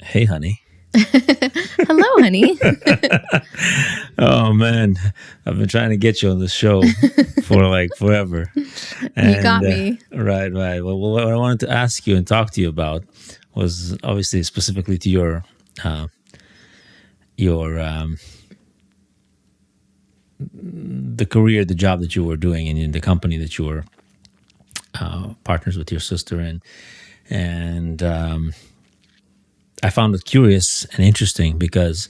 Hey, honey. Hello, honey. Oh man, I've been trying to get you on the show for like forever. You And got me. right, right. Well, what I wanted to ask you and talk to you about was obviously specifically to your the career, the job that you were doing, and in the company that you were partners with your sister in, and I found it curious and interesting because,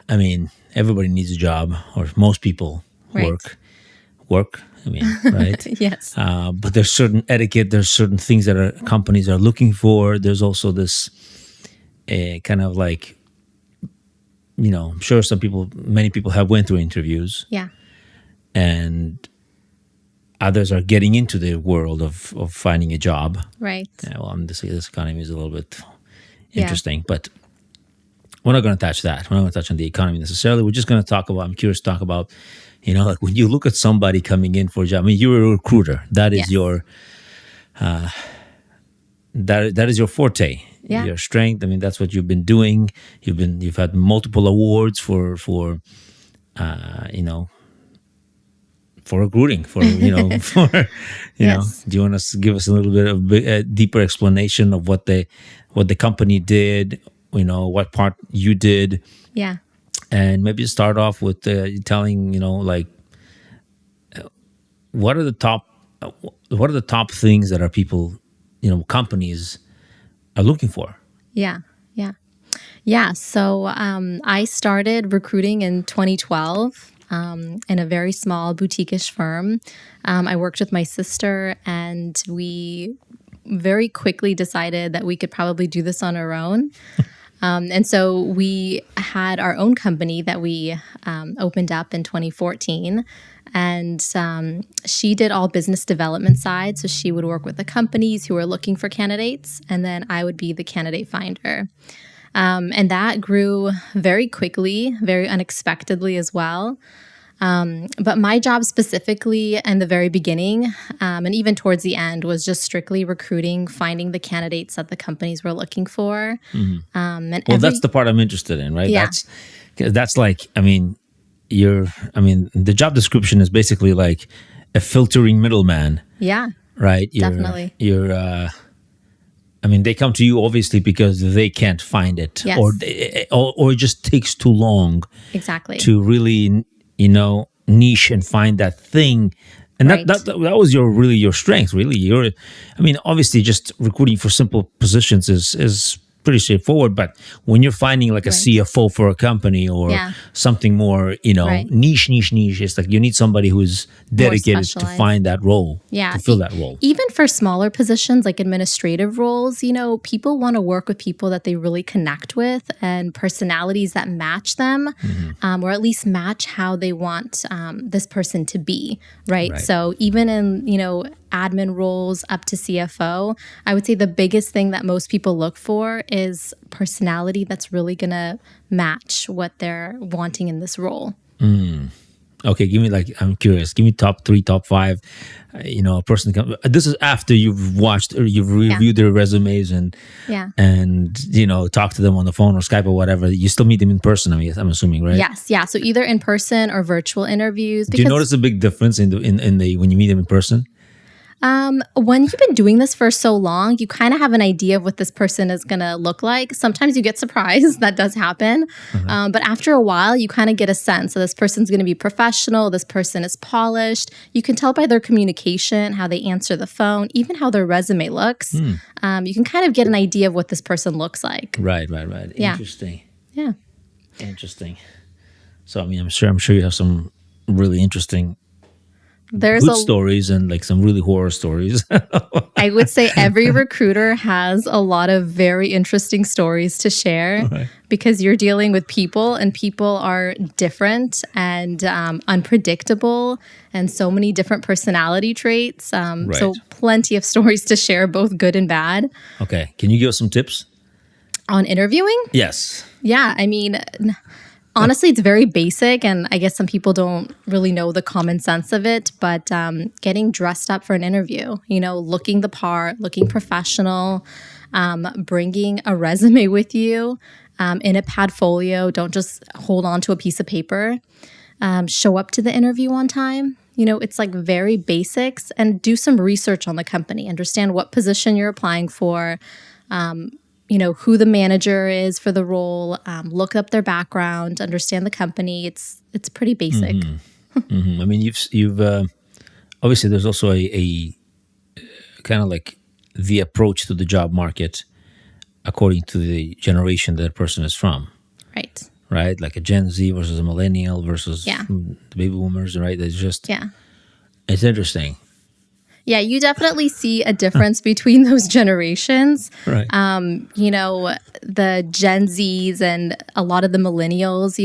I mean, everybody needs a job, or most people Right. work. I mean, right? Yes. But there's certain etiquette. There's certain things that companies are looking for. There's also this kind of like, I'm sure many people have went through interviews, Yeah. and others are getting into the world of finding a job. Right. Yeah, well, this economy is a little bit Yeah. interesting, but we're not going to touch that. We're not going to touch on the economy necessarily. We're just going to talk about, I'm curious to talk about, like when you look at somebody coming in for a job, I mean, you're a recruiter. That is Yes. your, that is your forte, Yeah. your strength. I mean, that's what you've been doing. You've had multiple awards for recruiting, for Yes. do you want to give us a little bit of a deeper explanation of what the company did, what part you did, Yeah. and maybe start off with telling, what are the top things that are people, companies are looking for? Yeah. Yeah. Yeah. So I started recruiting in 2012 in a very small boutique-ish firm. I worked with my sister, and we very quickly decided that we could probably do this on our own. And so we had our own company that we opened up in 2014. And she did all business development side. So she would work with the companies who were looking for candidates, and then I would be the candidate finder. And that grew very quickly, very unexpectedly as well. But my job specifically in the very beginning, and even towards the end, was just strictly recruiting, finding the candidates that the companies were looking for. That's the part I'm interested in, right? Yeah. That's like, the job description is basically like a filtering middleman, Yeah, right? definitely. They come to you obviously because they can't find it, Yes. or it just takes too long Exactly. to really, niche and find that thing. And Right. that was your strength, really. Obviously just recruiting for simple positions is pretty straightforward, but when you're finding like a Right. CFO for a company or Yeah. something more, Right. niche, it's like you need somebody who's dedicated to specialized. find that role, Yeah. to fill that role. Even for smaller positions like administrative roles, people want to work with people that they really connect with and personalities that match them, or at least match how they want this person to be, right? Right. So even in, admin roles up to CFO, I would say the biggest thing that most people look for is personality that's really going to match what they're wanting in this role. Okay, I'm curious. Give me top 3, top 5. A person. This is after you've watched or you've reviewed their resumes and Yeah. talk to them on the phone or Skype or whatever. You still meet them in person. I'm assuming, right? Yes. Yeah. So either in person or virtual interviews. Do you notice a big difference in the when you meet them in person? When you've been doing this for so long, you kind of have an idea of what this person is going to look like. Sometimes you get surprised. That does happen. But after a while, you kind of get a sense. So this person's going to be professional. This person is polished. You can tell by their communication, how they answer the phone, even how their resume looks. You can kind of get an idea of what this person looks like. Right. Yeah. Interesting. Yeah. Interesting. So, I'm sure you have some really interesting There's good stories and like some really horror stories. I would say every recruiter has a lot of very interesting stories to share, Right. because you're dealing with people, and people are different and unpredictable, and so many different personality traits. So Right. plenty of stories to share, both good and bad. Okay. Can you give us some tips? On interviewing? Yes. Yeah, honestly, it's very basic, and I guess some people don't really know the common sense of it, but getting dressed up for an interview, looking the part, looking professional, bringing a resume with you in a padfolio. Don't just hold on to a piece of paper. Show up to the interview on time. It's like very basics, and do some research on the company. Understand what position you're applying for, who the manager is for the role, look up their background, understand the company. It's pretty basic. I mean, you've obviously there's also a kind of like the approach to the job market according to the generation that person is from. Right. Right? Like a Gen Z versus a millennial versus Yeah. the baby boomers, right? It's just, Yeah. it's interesting. Yeah, you definitely see a difference between those generations. Right. The Gen Zs and a lot of the millennials,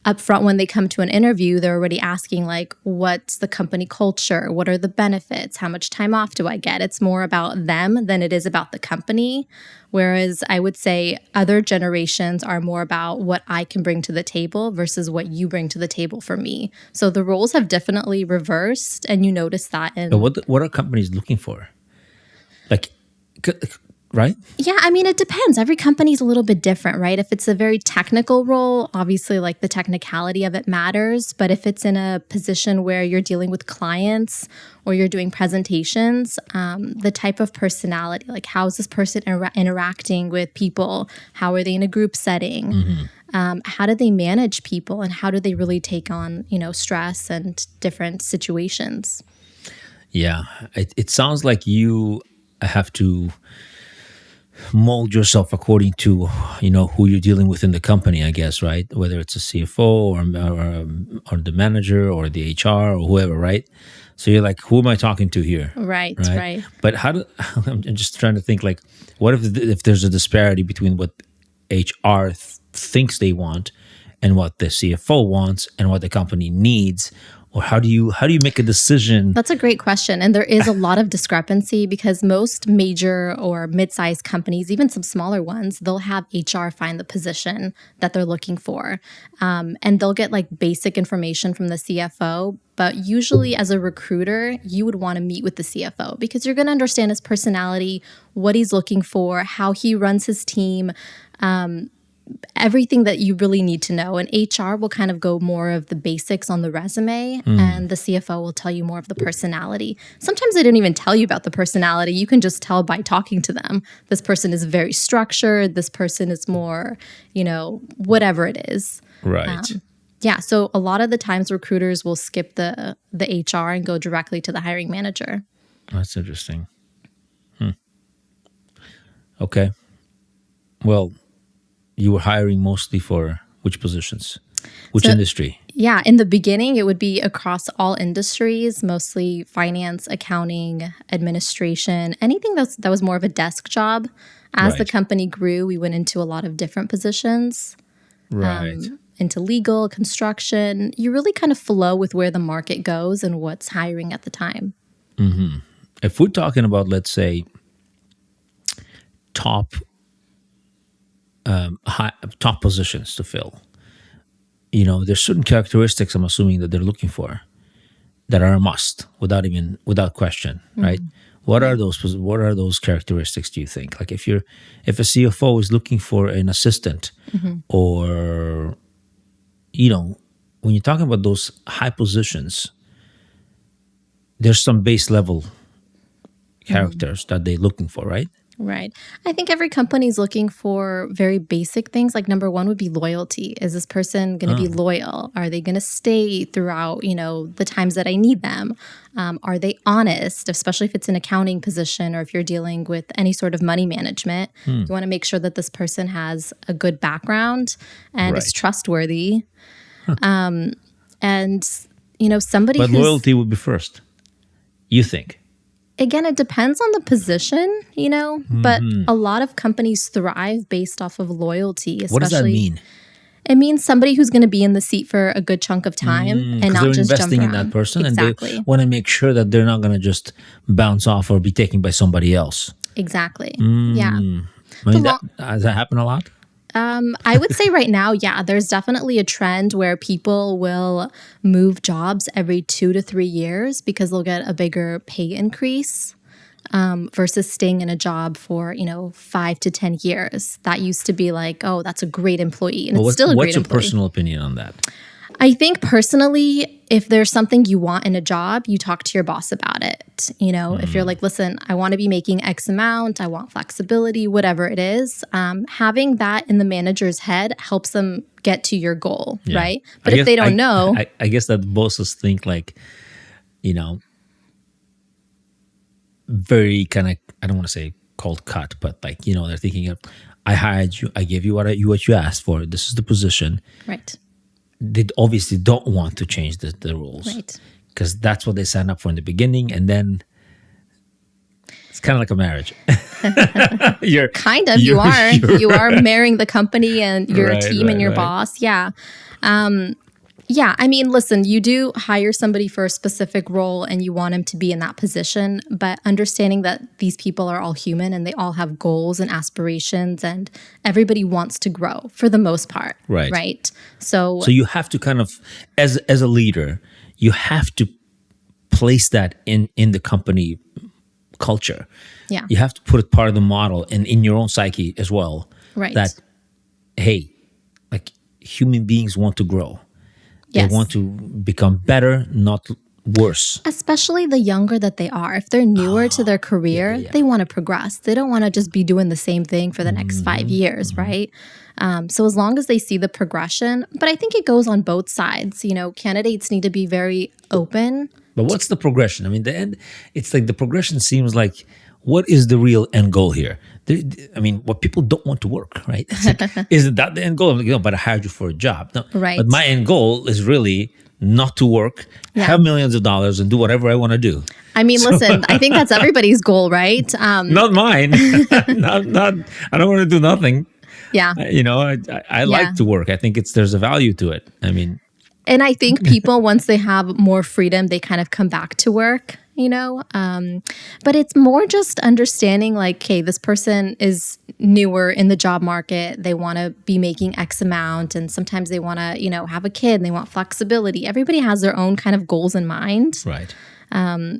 up front when they come to an interview, they're already asking like, what's the company culture? What are the benefits? How much time off do I get? It's more about them than it is about the company. Whereas I would say other generations are more about what I can bring to the table versus what you bring to the table for me. So the roles have definitely reversed, and you notice that in... But what are companies looking for? Like, right? Yeah, I mean, it depends. Every company is a little bit different, right? If it's a very technical role, obviously, like the technicality of it matters. But if it's in a position where you're dealing with clients or you're doing presentations, the type of personality, like how is this person interacting with people? How are they in a group setting? How do they manage people? And how do they really take on, stress and different situations? Yeah, it sounds like you have to mold yourself according to who you're dealing with in the company, I guess, right? Whether it's a CFO or the manager or the HR or whoever, right? So you're like, who am I talking to here? Right. But I'm just trying to think, like, what if there's a disparity between what HR thinks they want and what the CFO wants and what the company needs? Or how do you make a decision? That's a great question. And there is a lot of discrepancy because most major or mid-sized companies, even some smaller ones, they'll have HR find the position that they're looking for. And they'll get like basic information from the CFO. But usually as a recruiter, you would want to meet with the CFO because you're going to understand his personality, what he's looking for, how he runs his team, everything that you really need to know. And HR will kind of go more of the basics on the resume, and the CFO will tell you more of the personality. Sometimes they don't even tell you about the personality. You can just tell by talking to them. This person is very structured. This person is more, whatever it is. Right. Yeah. So a lot of the times recruiters will skip the HR and go directly to the hiring manager. That's interesting. Okay. Well, you were hiring mostly for which positions? Which industry? Yeah, in the beginning, it would be across all industries, mostly finance, accounting, administration, anything that was more of a desk job. As the company grew, we went into a lot of different positions, into legal, construction. You really kind of flow with where the market goes and what's hiring at the time. If we're talking about, let's say, top positions to fill, there's certain characteristics I'm assuming that they're looking for that are a must without question, right? What are those characteristics, do you think? Like if a CFO is looking for an assistant, or when you're talking about those high positions, there's some base level characters that they're looking for, right? Right. I think every company is looking for very basic things. Like number one would be loyalty. Is this person going to be loyal? Are they going to stay throughout, the times that I need them? Are they honest, especially if it's an accounting position or if you're dealing with any sort of money management? You want to make sure that this person has a good background and is trustworthy. And, somebody But loyalty would be first, you think? Again, it depends on the position, but a lot of companies thrive based off of loyalty. Especially, what does that mean? It means somebody who's going to be in the seat for a good chunk of time and not just jump around. They're investing in that person, Exactly. And they want to make sure that they're not going to just bounce off or be taken by somebody else. Exactly. Yeah. Does that happen a lot? I would say right now, yeah, there's definitely a trend where people will move jobs every 2 to 3 years because they'll get a bigger pay increase. versus staying in a job for, 5 to 10 years. That used to be like, oh, that's a great employee. And it's still a great employee. What's your personal opinion on that? I think personally, if there's something you want in a job, you talk to your boss about it. If you're like, listen, I want to be making X amount, I want flexibility, whatever it is, having that in the manager's head helps them get to your goal, right? But if they don't know. I guess that bosses think like, very kind of, I don't want to say cold cut, but like, they're thinking of, I hired you, I gave you what you asked for, this is the position. Right. They obviously don't want to change the rules, right? Because that's what they signed up for in the beginning, and then it's kind of like a marriage. You are marrying the company and your team and your boss. Yeah. Yeah, I mean, listen, you do hire somebody for a specific role and you want them to be in that position, but understanding that these people are all human and they all have goals and aspirations and everybody wants to grow for the most part, right? So you have to kind of, as a leader, you have to place that in the company culture. Yeah. You have to put it part of the model and in your own psyche as well. Right. That, hey, like human beings want to grow. Yes. They want to become better, not worse. Especially the younger that they are. If they're newer to their career, they want to progress. They don't want to just be doing the same thing for the next 5 years, right? So as long as they see the progression, but I think it goes on both sides. Candidates need to be very open. But what's the progression? I mean, it's like the progression seems like, what is the real end goal here? What people don't want to work, right? Isn't that the end goal? But I hired you for a job. No, right. But my end goal is really not to work, have millions of dollars, and do whatever I want to do. I mean, listen, I think that's everybody's goal, right? Not mine. not. I don't want to do nothing. Yeah. I like to work. I think there's a value to it. And I think people, once they have more freedom, they kind of come back to work, but it's more just understanding like, hey, this person is newer in the job market. They want to be making X amount. And sometimes they want to, have a kid and they want flexibility. Everybody has their own kind of goals in mind. Right.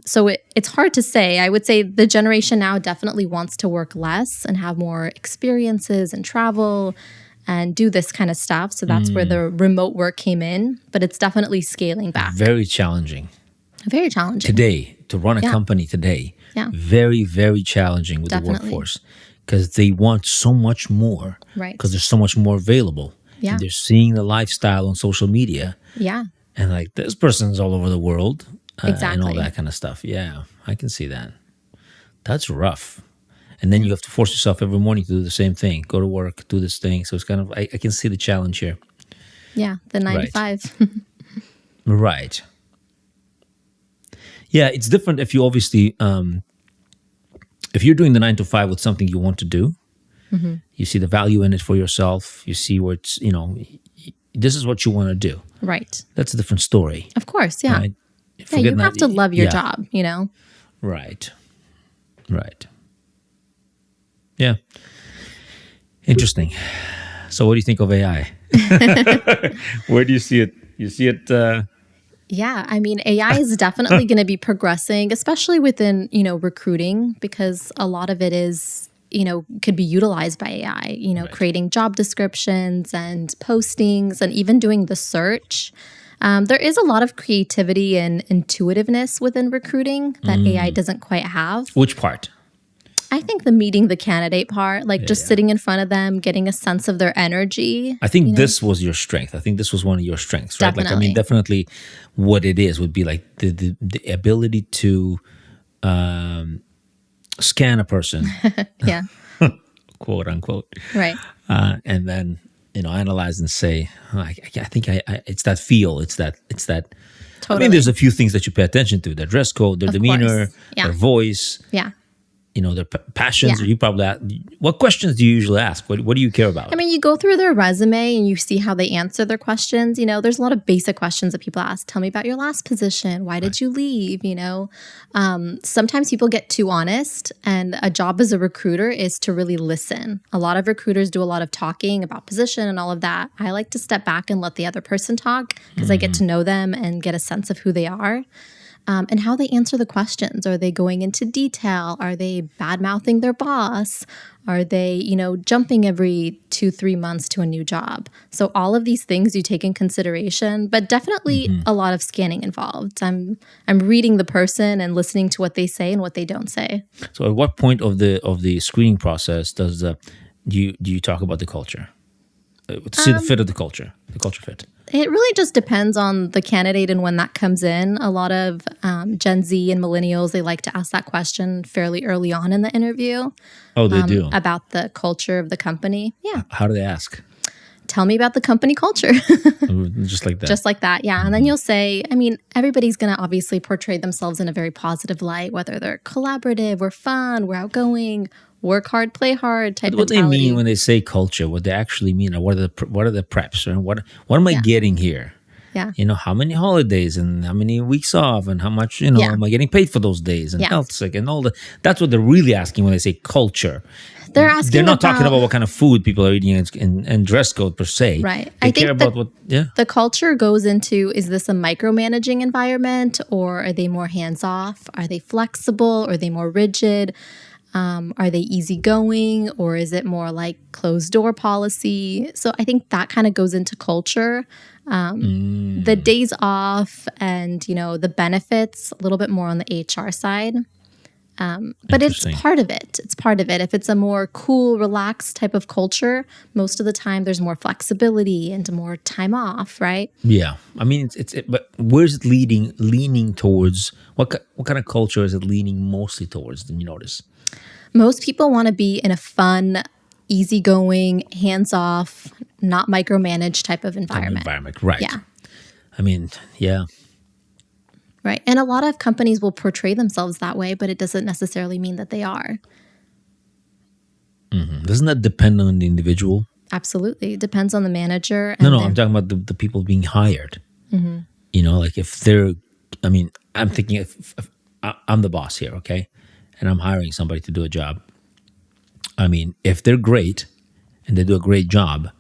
So it's hard to say. I would say the generation now definitely wants to work less and have more experiences and travel and do this kind of stuff. So that's where the remote work came in, but it's definitely scaling back. Very challenging. Very challenging. Today, to run a company today, very, very challenging with the workforce because they want so much more. Right. Because there's so much more available. Yeah. And they're seeing the lifestyle on social media. Yeah. And like, this person's all over the world. Exactly. And all that kind of stuff. Yeah, I can see that. That's rough. And then you have to force yourself every morning to do the same thing. Go to work, do this thing. So it's kind of, I can see the challenge here. Yeah, the 9 to 5. Right. Yeah, it's different if you obviously, if you're doing the 9 to 5 with something you want to do, you see the value in it for yourself. You see where it's, this is what you want to do. Right. That's a different story. Of course, yeah. Right? Yeah, you have to love your job, Right. Right. Yeah. Interesting. So what do you think of AI? Where do you see it? You see it? Yeah, I mean, AI is definitely going to be progressing, especially within, recruiting, because a lot of it is, could be utilized by AI, creating job descriptions and postings and even doing the search. There is a lot of creativity and intuitiveness within recruiting that AI doesn't quite have. Which part? I think the meeting the candidate part, like sitting in front of them, getting a sense of their energy. I think this was your strength. I think this was one of your strengths, right? Definitely. Definitely what it is would be like the ability to scan a person. Yeah. Quote unquote. Right. And then, analyze and say, I think it's that feel. It's that. Totally. There's a few things that you pay attention to: their dress code, their demeanor, their voice. Yeah. Their passions. You probably ask, what questions do you usually ask? What do you care about? You go through their resume and you see how they answer their questions. There's a lot of basic questions that people ask. Tell me about your last position. Why did you leave? Sometimes people get too honest, and a job as a recruiter is to really listen. A lot of recruiters do a lot of talking about position and all of that. I like to step back and let the other person talk because I get to know them and get a sense of who they are. and how they answer the questions. Are they going into detail? Are they bad-mouthing their boss? Are they, jumping every 2-3 months to a new job? So all of these things you take in consideration, but definitely a lot of scanning involved. I'm reading the person and listening to what they say and what they don't say. So at what point of the screening process do you talk about the culture? To see the fit of the culture fit. It really just depends on the candidate and when that comes in. A lot of Gen Z and millennials, they like to ask that question fairly early on in the interview. Oh, they do? About the culture of the company. Yeah. How do they ask? Tell me about the company culture. Just like that? Just like that, yeah. And then you'll say, everybody's going to obviously portray themselves in a very positive light, whether they're collaborative, we're fun, we're outgoing, work hard, play hard type what mentality. They mean when they say culture, what they actually mean, or what are the preps, or what am I getting here? Yeah. How many holidays and how many weeks off and how much, am I getting paid for those days and health sick and all that. That's what they're really asking when they say culture. They're not talking about what kind of food people are eating and dress code per se. Right. They care about the culture goes into, is this a micromanaging environment, or are they more hands-off? Are they flexible? Are they more rigid? Are they easygoing, or is it more like closed door policy? So I think that kind of goes into culture. The days off and, the benefits, a little bit more on the HR side. But it's part of it. It's part of it. If it's a more cool, relaxed type of culture, most of the time there's more flexibility and more time off, right? Yeah. But where's it leaning towards? What kind of culture is it leaning mostly towards, did you notice? Most people want to be in a fun, easygoing, hands-off, not micromanaged type of environment. Right. Yeah. Yeah. Right. And a lot of companies will portray themselves that way, but it doesn't necessarily mean that they are. Mm-hmm. Doesn't that depend on the individual? Absolutely. It depends on the manager. And I'm talking about the people being hired. Mm-hmm. Like if they're, I'm thinking if I'm the boss here, okay? And I'm hiring somebody to do a job. If they're great and they do a great job,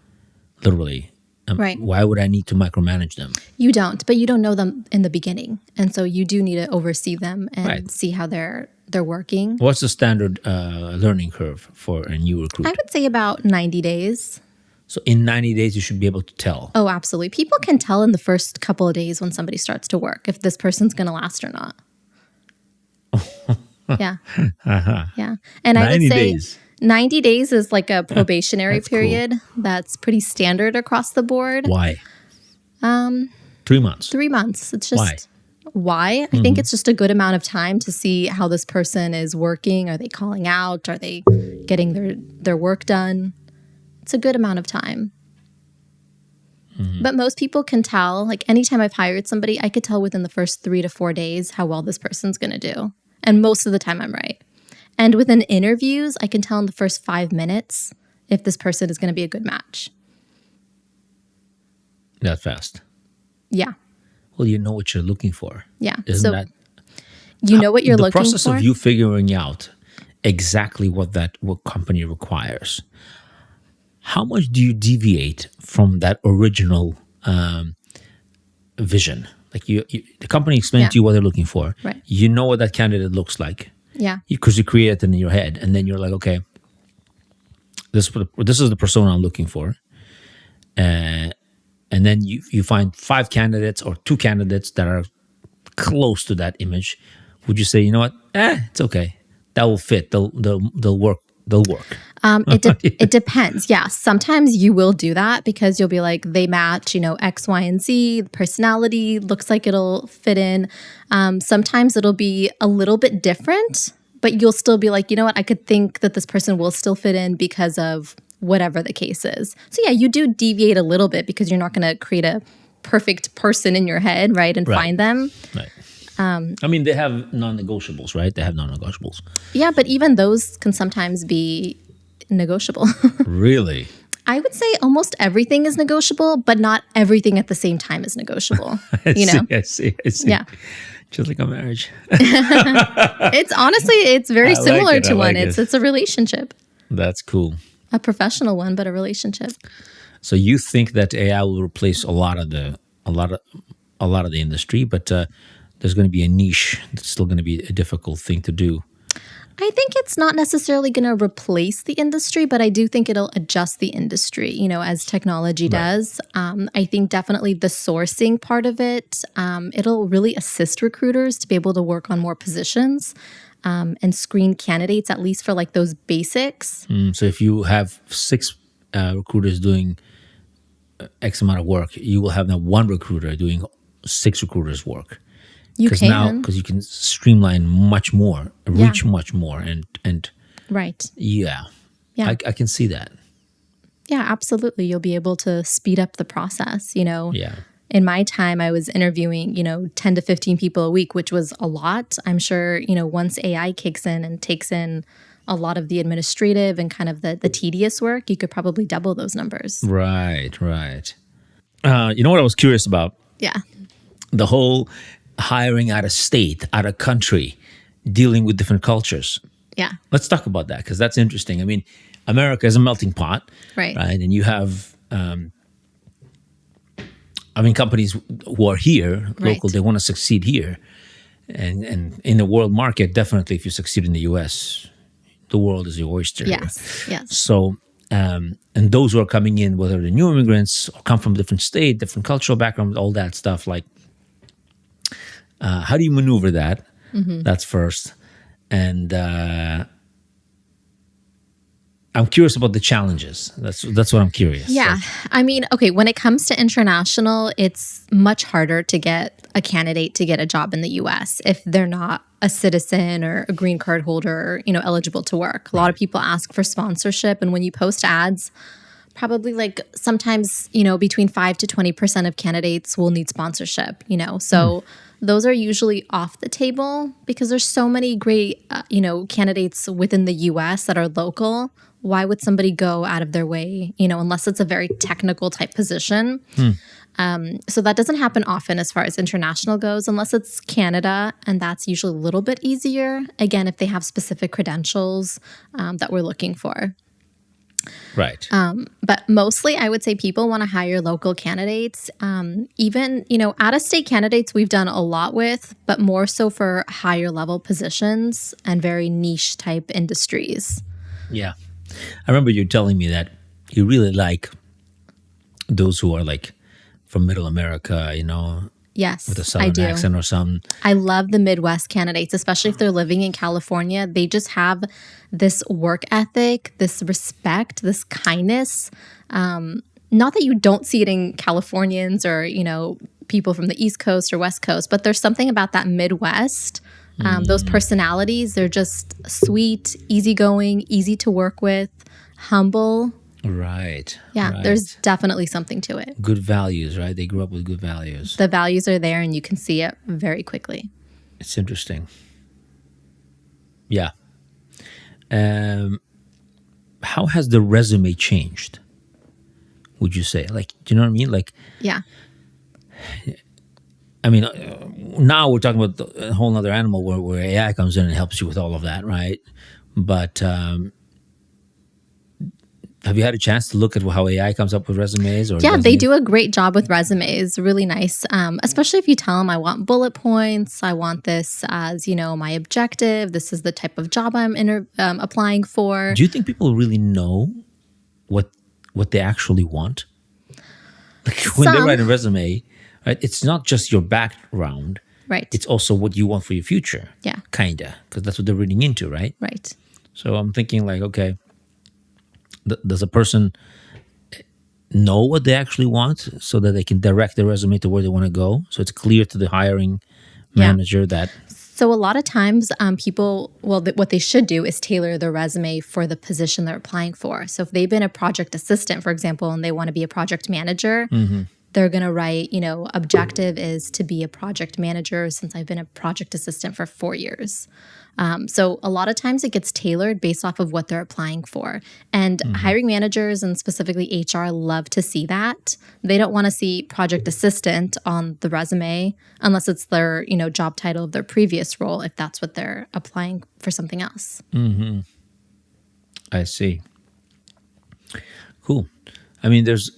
literally, right. Why would I need to micromanage them? You don't, but you don't know them in the beginning. And so you do need to oversee them and see how they're working. What's the standard learning curve for a new recruit? I would say about 90 days. So in 90 days, you should be able to tell. Oh, absolutely. People can tell in the first couple of days when somebody starts to work if this person's going to last or not. Yeah. Yeah. And I would say 90 days is like a probationary period. Cool. That's pretty standard across the board. Why? 3 months. 3 months. It's just why? I think it's just a good amount of time to see how this person is working. Are they calling out? Are they getting their work done? It's a good amount of time. But most people can tell, like anytime I've hired somebody, I could tell within the first 3 to 4 days how well this person's going to do. And most of the time I'm right. And within interviews, I can tell in the first 5 minutes if this person is going to be a good match. That fast? Yeah. Well, you know what you're looking for. Yeah. Isn't that? You know what you're looking for? The process of you figuring out exactly what company requires. How much do you deviate from that original vision? Like the company explains to you what they're looking for. Right. You know what that candidate looks like. Yeah. Because you create it in your head, and then you're like, okay, this is the persona I'm looking for. And then you find 5 candidates or 2 candidates that are close to that image. Would you say, you know what? It's okay. That will fit. They'll work. They'll work. It depends. Yeah. Sometimes you will do that because you'll be like, they match, X, Y, and Z. Personality looks like it'll fit in. Sometimes it'll be a little bit different, but you'll still be like, you know what? I could think that this person will still fit in because of whatever the case is. So yeah, you do deviate a little bit because you're not going to create a perfect person in your head, right? And find them. Right. They have non-negotiables, right? They have non-negotiables. Yeah, but even those can sometimes be negotiable. Really? I would say almost everything is negotiable, but not everything at the same time is negotiable. I see. Yeah. Just like a marriage. It's very similar to one. It's a relationship. That's cool. A professional one, but a relationship. So you think that AI will replace a lot of the industry, but there's going to be a niche that's still going to be a difficult thing to do. I think it's not necessarily going to replace the industry, but I do think it'll adjust the industry, as technology does. I think definitely the sourcing part of it, it'll really assist recruiters to be able to work on more positions and screen candidates, at least for like those basics. So if you have 6 recruiters doing X amount of work, you will have now 1 recruiter doing 6 recruiters' work. You can. Because you can streamline much more, reach much more, and right. Yeah. I can see that. Yeah, absolutely. You'll be able to speed up the process. Yeah. In my time, I was interviewing, 10 to 15 people a week, which was a lot. I'm sure, once AI kicks in and takes in a lot of the administrative and kind of the tedious work, you could probably double those numbers. Right. You know what I was curious about? Yeah. The whole hiring out of state, out of country, dealing with different cultures. Yeah. Let's talk about that, because that's interesting. I mean, America is a melting pot, right? And you have, companies who are here, local, they want to succeed here. And in the world market, definitely if you succeed in the U.S., the world is your oyster. Yes. So, and those who are coming in, whether they're new immigrants or come from a different state, different cultural background, all that stuff, like, how do you maneuver that? That's first. And I'm curious about the challenges. That's what I'm curious. Yeah. I mean, okay, when it comes to international, it's much harder to get a candidate to get a job in the US if they're not a citizen or a green card holder, eligible to work. A lot of people ask for sponsorship, and when you post ads, probably like sometimes, between 5 to 20% of candidates will need sponsorship, So those are usually off the table because there's so many great, candidates within the US that are local. Why would somebody go out of their way, unless it's a very technical type position? So that doesn't happen often as far as international goes, unless it's Canada, and that's usually a little bit easier. Again, if they have specific credentials that we're looking for. Right. But mostly, I would say people want to hire local candidates. Even, out-of-state candidates we've done a lot with, but more so for higher level positions and very niche type industries. Yeah. I remember you telling me that you really like those who are like from Middle America, Yes, with a Southern accent or something. I love the Midwest candidates, especially if they're living in California. They just have this work ethic, this respect, this kindness. Not that you don't see it in Californians or, people from the East Coast or West Coast, but there's something about that Midwest. Those personalities, they're just sweet, easygoing, easy to work with, humble. Right. Yeah, right. There's definitely something to it. Good values, right? They grew up with good values. The values are there and you can see it very quickly. It's interesting. Yeah. How has the resume changed, would you say? Like, do you know what I mean? Like, yeah. I mean, now we're talking about a whole other animal where AI comes in and helps you with all of that, right? But have you had a chance to look at how AI comes up with resumes? Or yeah, they do a great job with resumes. Really nice, especially if you tell them, I want bullet points. I want this as, my objective. This is the type of job I'm applying for. Do you think people really know what they actually want? Like when they write a resume, right? It's not just your background. Right. It's also what you want for your future. Yeah. Kinda, because that's what they're reading into, right? Right. So I'm thinking like, okay, does a person know what they actually want so that they can direct their resume to where they want to go? So it's clear to the hiring manager that... So a lot of times people, what they should do is tailor their resume for the position they're applying for. So if they've been a project assistant, for example, and they want to be a project manager, they're going to write, objective is to be a project manager since I've been a project assistant for 4 years. So a lot of times it gets tailored based off of what they're applying for. And hiring managers and specifically HR love to see that. They don't want to see project assistant on the resume unless it's their, job title of their previous role, if that's what they're applying for something else. Mm-hmm. I see. Cool. I mean, there's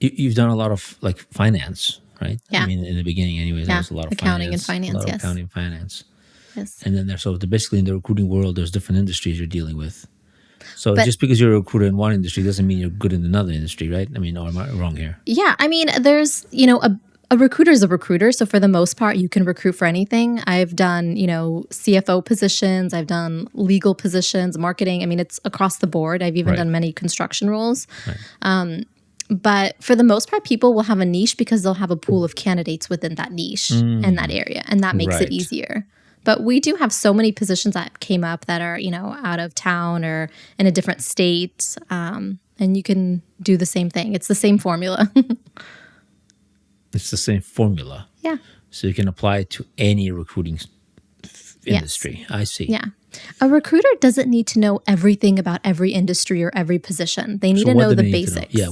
you've done a lot of like finance, right? I Yeah. mean, in the beginning, anyways, there Yeah. was a lot of Accounting and finance, a lot finance. of Yes. accounting and finance. Yes. And then basically in the recruiting world, there's different industries you're dealing with. So But just because you're a recruiter in one industry doesn't mean you're good in another industry, right? I mean, or am I wrong here? yeah, I mean, there's, a recruiter is a recruiter. So for the most part, you can recruit for anything. I've done, CFO positions. I've done legal positions, marketing. I mean, it's across the board. I've even Right. done many construction roles. Right. But for the most part, people will have a niche because they'll have a pool of candidates within that niche in that area. And that makes it Right. easier. But we do have so many positions that came up that are, out of town or in a different state. And you can do the same thing. It's the same formula. It's the same formula. Yeah. So you can apply it to any recruiting industry. I see. Yeah. A recruiter doesn't need to know everything about every industry or every position. They need So to what know do the they need to know? basics. Yeah.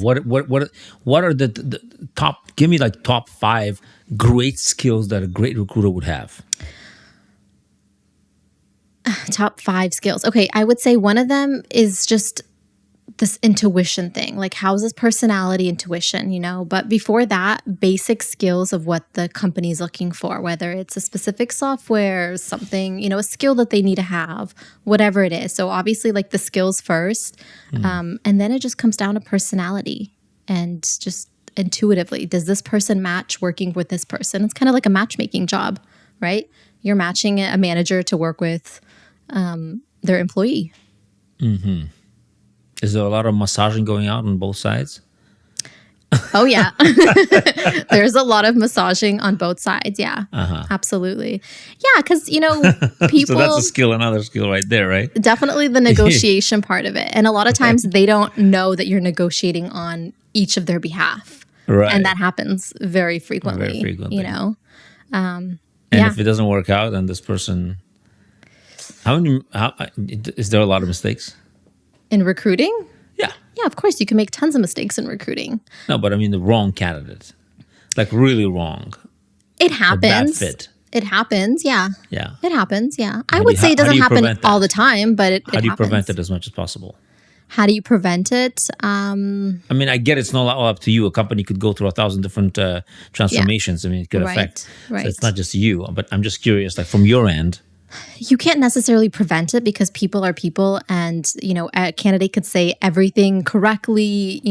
What are the top? Give me like top 5 great skills that a great recruiter would have. Top 5 skills. Okay, I would say one of them is just this intuition thing. Like, how's this personality intuition, But before that, basic skills of what the company is looking for, whether it's a specific software, something, a skill that they need to have, whatever it is. So obviously, like the skills first. And then it just comes down to personality and just intuitively. Does this person match working with this person? It's kind of like a matchmaking job, right? You're matching a manager to work with their employee. Mm-hmm. Is there a lot of massaging going on both sides? Oh, yeah. There's a lot of massaging on both sides. Yeah, absolutely. Yeah, because, people... So that's a skill, another skill right there, right? Definitely the negotiation part of it. And a lot of times they don't know that you're negotiating on each of their behalf. Right. And that happens very frequently. Very frequently. And if it doesn't work out, then this person... is there a lot of mistakes? In recruiting? Yeah. Yeah, of course. You can make tons of mistakes in recruiting. No, but I mean the wrong candidate. Like really wrong. It A happens. bad fit. It happens, yeah. Yeah. It happens, yeah. I do would you- say it how do doesn't you happen prevent that? all the time, but it How do you happens. prevent it as much as possible? How do you prevent it? I mean, I get it's not all up to you. A company could go through 1,000 different transformations. I mean, it could affect. Right. So it's not just you. But I'm just curious, like from your end. You can't necessarily prevent it because people are people, and a candidate could say everything correctly,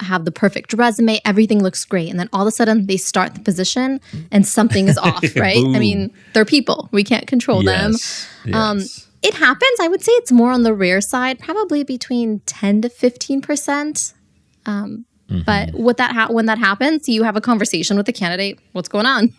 have the perfect resume, everything looks great, and then all of a sudden they start the position and something is off, right? I mean, they're people. We can't control them. Yes. It happens. I would say it's more on the rare side, probably between 10 to 15%. But when that happens, you have a conversation with the candidate. What's going on?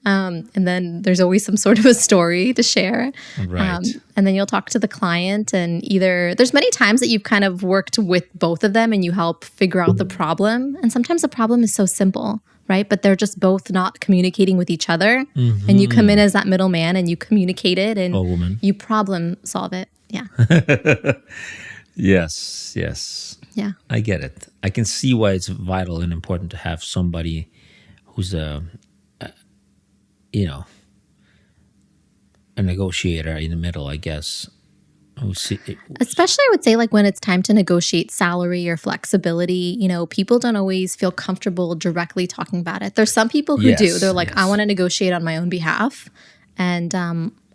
And then there's always some sort of a story to share. Right. And then you'll talk to the client, and there's many times that you've kind of worked with both of them and you help figure out the problem. And sometimes the problem is so simple, right? But they're just both not communicating with each other. And you come in as that middleman and you communicate it and Or woman. you problem solve it. Yeah. Yes. Yeah. I get it. I can see why it's vital and important to have somebody who's a negotiator in the middle, I guess. Especially, I would say, like when it's time to negotiate salary or flexibility, people don't always feel comfortable directly talking about it. There's some people who do. They're like, I want to negotiate on my own behalf. And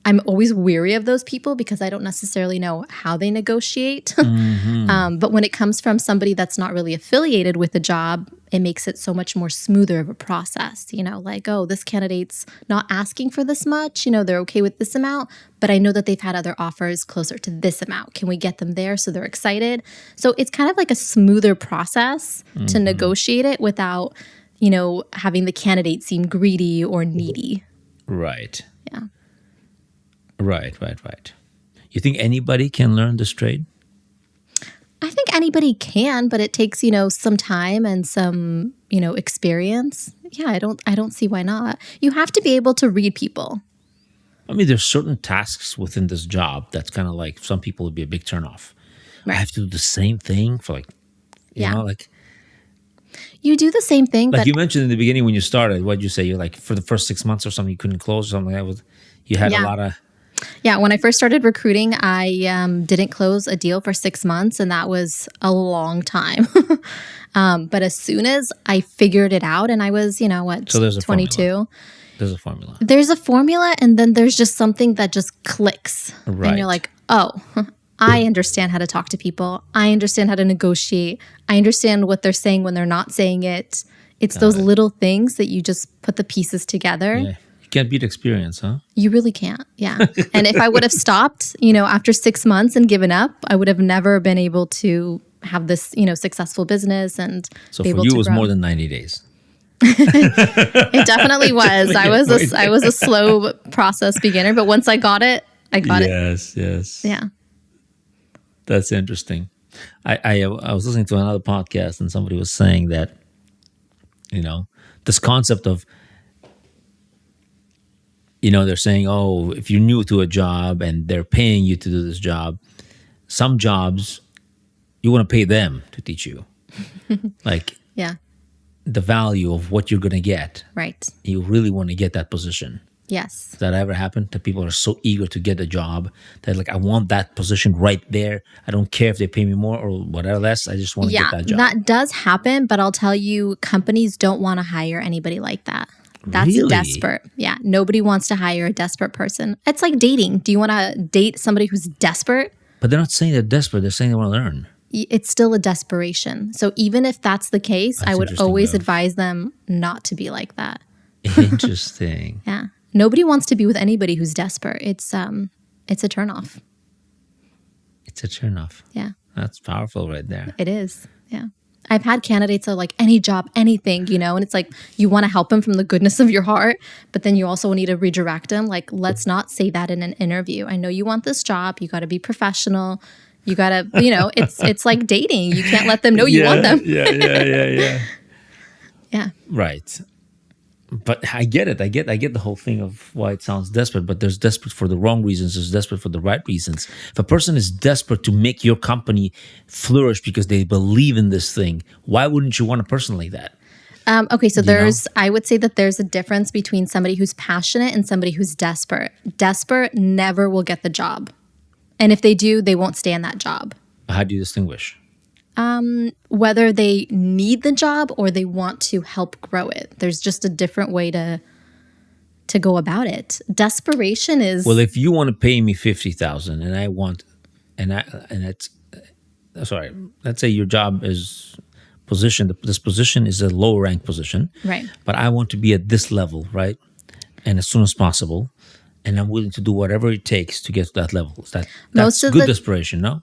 I'm always weary of those people because I don't necessarily know how they negotiate. But when it comes from somebody that's not really affiliated with the job, it makes it so much more smoother of a process. Like, oh, this candidate's not asking for this much. They're okay with this amount, but I know that they've had other offers closer to this amount. Can we get them there so they're excited? So it's kind of like a smoother process to negotiate it without, having the candidate seem greedy or needy. Right. Yeah. Right. You think anybody can learn this trade? I think anybody can, but it takes, some time and some, experience. Yeah, I don't see why not. You have to be able to read people. I mean, there's certain tasks within this job that's kind of like some people would be a big turnoff. Right. I have to do the same thing for You do the same thing, like but you mentioned in the beginning when you started, what'd you say? You're like for the first 6 months or something, you couldn't close or something like that. You had a lot of Yeah, when I first started recruiting, I didn't close a deal for 6 months, and that was a long time. But as soon as I figured it out, and I was, So there's a formula. 22, There's a formula. there's a formula, and then there's just something that just clicks. And you're Right. like, oh, I understand how to talk to people. I understand how to negotiate. I understand what they're saying when they're not saying it. It's those little things that you just put the pieces together. Yeah. You can't beat experience, huh? You really can't. Yeah. And if I would have stopped, after 6 months and given up, I would have never been able to have this, successful business and So be for able you, to it was grow. more than 90 days. It definitely was. I was a slow process beginner, but once I got it, I got it. Yes. Yeah. That's interesting. I was listening to another podcast and somebody was saying that, this concept of, they're saying, oh, if you're new to a job and they're paying you to do this job, some jobs you want to pay them to teach you. Like Yeah. the value of what you're going to get. Right. You really want to get that position. Yes. Does that ever happen? That people are so eager to get a job that like, I want that position right there. I don't care if they pay me more or whatever less. I just want to Yeah, get that job. that does happen, but I'll tell you, companies don't want to hire anybody like that. That's Really? desperate. Yeah, nobody wants to hire a desperate person. It's like dating. Do you want to date somebody who's desperate? But they're not saying they're desperate. They're saying they want to learn. It's still a desperation. So even if that's the case, That's I would interesting, always though. advise them not to be like that. Interesting. Yeah, nobody wants to be with anybody who's desperate. It's a turnoff. It's a turnoff. Yeah, That's powerful right there. it is. Yeah. I've had candidates that are like, any job, anything, and it's like you want to help them from the goodness of your heart, but then you also need to redirect them. Like, let's not say that in an interview. I know you want this job. You got to be professional. You got to, it's like dating. You can't let them know you want them. Yeah. Yeah. Right. But I get it. I get the whole thing of why it sounds desperate, but there's desperate for the wrong reasons. There's desperate for the right reasons. If a person is desperate to make your company flourish because they believe in this thing, why wouldn't you want a person like that? Okay, so I would say that there's a difference between somebody who's passionate and somebody who's desperate. Desperate never will get the job. And if they do, they won't stay in that job. How do you distinguish? Whether they need the job or they want to help grow it. There's just a different way to go about it. Desperation is Well, if you want to pay me 50,000 and I want, and it's, sorry, let's say your job is position. This position is a low rank position, right. but I want to be at this level, right? And as soon as possible, and I'm willing to do whatever it takes to get to that level. That's Most of good the- desperation, no?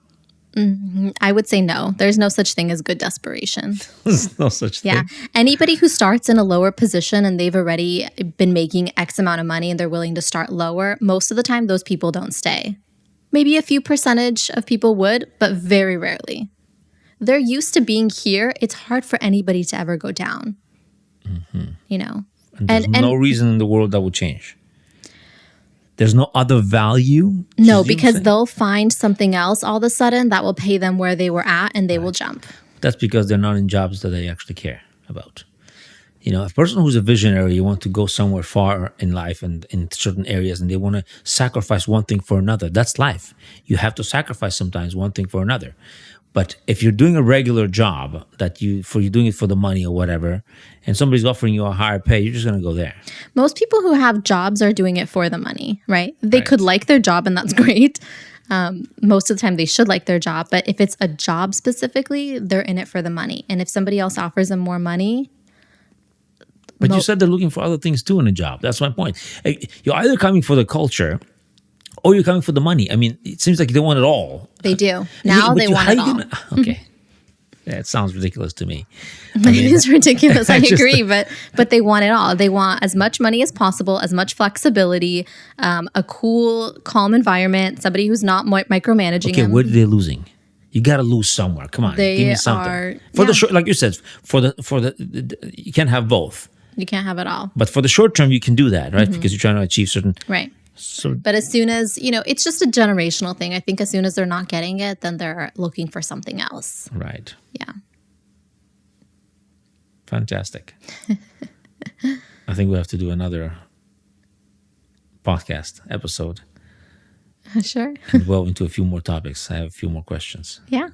I would say no. There's no such thing as good desperation. There's no such thing. Yeah. Anybody who starts in a lower position and they've already been making X amount of money and they're willing to start lower, most of the time those people don't stay. Maybe a few percentage of people would, but very rarely. They're used to being here. It's hard for anybody to ever go down. And there's no reason in the world that would change. There's no other value? No, because they'll find something else all of a sudden that will pay them where they were at and they will jump. That's because they're not in jobs that they actually care about. A person who's a visionary, you want to go somewhere far in life and in certain areas, and they want to sacrifice one thing for another. That's life. You have to sacrifice sometimes one thing for another. But if you're doing a regular job you're doing it for the money or whatever, and somebody's offering you a higher pay, you're just going to go there. Most people who have jobs are doing it for the money, right? They could like their job and that's great. Most of the time they should like their job. But if it's a job specifically, they're in it for the money. And if somebody else offers them more money. But you said they're looking for other things too in a job. That's my point. You're either coming for the culture or you're coming for the money. I mean, it seems like they want it all. They do. Now they want it all. Okay. Yeah, it sounds ridiculous to me. It is ridiculous. I agree. But they want it all. They want as much money as possible, as much flexibility, a cool, calm environment, somebody who's not micromanaging Okay, them. what are they losing? You got to lose somewhere. Come on, give me something. The short, like you said, for the you can't have both. You can't have it all. But for the short term, you can do that, right? Because you're trying to achieve certain. Right. So, but as soon as, it's just a generational thing. I think as soon as they're not getting it, then they're looking for something else. Right. Yeah. Fantastic. I think we have to do another podcast episode Sure. and delve into a few more topics. I have a few more questions. Yeah.